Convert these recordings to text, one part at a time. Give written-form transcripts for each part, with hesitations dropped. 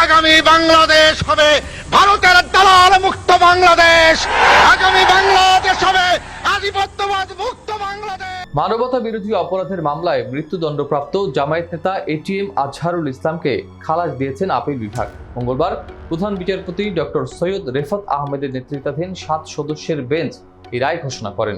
আগামী বাংলাদেশ হবে ভারতের দালাল মুক্ত বাংলাদেশ। আগামী বাংলাদেশ হবে আধিপত্যবাদ মুক্ত বাংলাদেশ। মানবতা বিরোধী অপরাধের মামলায় মৃত্যুদণ্ডপ্রাপ্ত জামায়াত নেতা এটিএম আজহারুল ইসলামকে খালাস দিয়েছেন আপিল বিভাগ। মঙ্গলবার প্রধান বিচারপতি ডক্টর সৈয়দ রেফাত আহমেদের নেতৃত্বাধীন 7 সদস্যের বেঞ্চ এই রায় ঘোষণা করেন।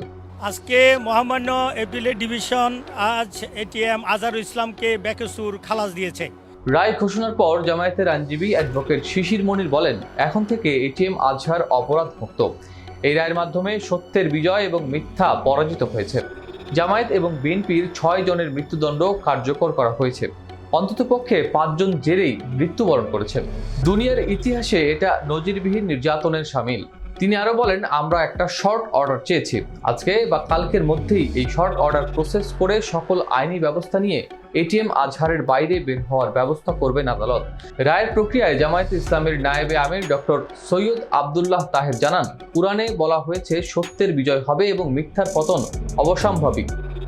আজকে মহামান্য এপিলেট ডিভিশন আজ এটিএম আজহারুল ইসলামকে বেকসুর খালাস দিয়েছে। রায় ঘোষণার পর জামায়াতের আইনজীবী অ্যাডভোকেট শিশির মনির বলেন, এখন থেকে এটিএম আজহার অপরাধ মুক্ত। এই রায়ের মাধ্যমে সত্যের বিজয় এবং মিথ্যা পরাজিত হয়েছে। জামায়াত এবং বিএনপির 6 জনের মৃত্যুদণ্ড কার্যকর করা হয়েছে। অন্ততপক্ষে 5 জন জেরেই মৃত্যুবরণ করেছেন। দুনিয়ার ইতিহাসে এটা নজিরবিহীন নির্যাতনের শামিল। তিনি আরো বলেন, আমরা একটা শর্ট অর্ডার চেয়েছি। আজকে বা কালকের মধ্যেই এই শর্ট অর্ডার প্রসেস করে সকল আইনি ব্যবস্থা নিয়ে এটিএম আজহারের বাইরে বের হওয়ার ব্যবস্থা করবেন আদালত। রায়ের প্রক্রিয়ায় জামায়াত ইসলামের নায়েবে আমির ডক্টর সৈয়দ আব্দুল্লাহ তাহের জানান, কুরআনে বলা হয়েছে সত্যের বিজয় হবে এবং মিথ্যার পতন অবশ্যম্ভাবী।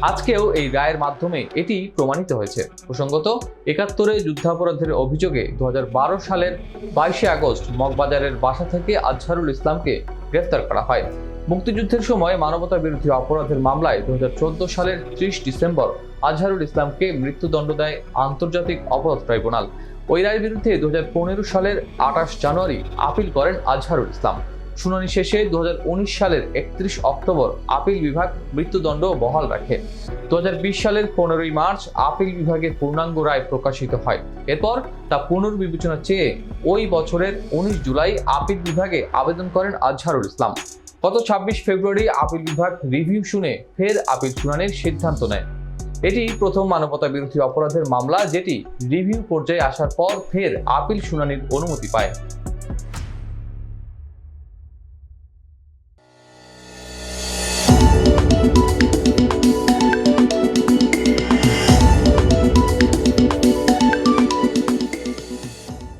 আজকেও এই রায়ের মাধ্যমে এটি প্রমাণিত হয়েছে। প্রসঙ্গত, 71-এ যুদ্ধাপরাধের অভিযোগে 2012 সালের 22শে আগস্ট মগবাজারের বাসা থেকে আজহারুল ইসলামকে গ্রেফতার করা হয়। মুক্তিযুদ্ধের সময় মানবতা বিরোধী অপরাধের মামলায় 2014 সালের 30 ডিসেম্বর আজহারুল ইসলামকে মৃত্যুদণ্ড দেয় আন্তর্জাতিক অপরাধ ট্রাইব্যুনাল। ওই রায়ের বিরুদ্ধে 2015 সালের 28 জানুয়ারি আপিল করেন আজহারুল ইসলাম। শুনানি শেষে 2019 সালের 31 অক্টোবর আপিল বিভাগ মৃত্যুদণ্ড বহাল রাখে। 2020 সালের 15ই মার্চ আপিল বিভাগের পূর্ণাঙ্গ রায় প্রকাশিত হয়। এরপর তা পুনর্বিবেচনা চেয়ে ওই বছরের 19 জুলাই আপিল বিভাগে আবেদন করেন আজহারুল ইসলাম। গত 26 ফেব্রুয়ারি আপিল বিভাগ রিভিউ শুনে ফের আপিল শুনানির সিদ্ধান্ত নেয়। এটি প্রথম মানবতা বিরোধী অপরাধের মামলা যেটি রিভিউ পর্যায়ে আসার পর ফের আপিল শুনানির অনুমতি পায়।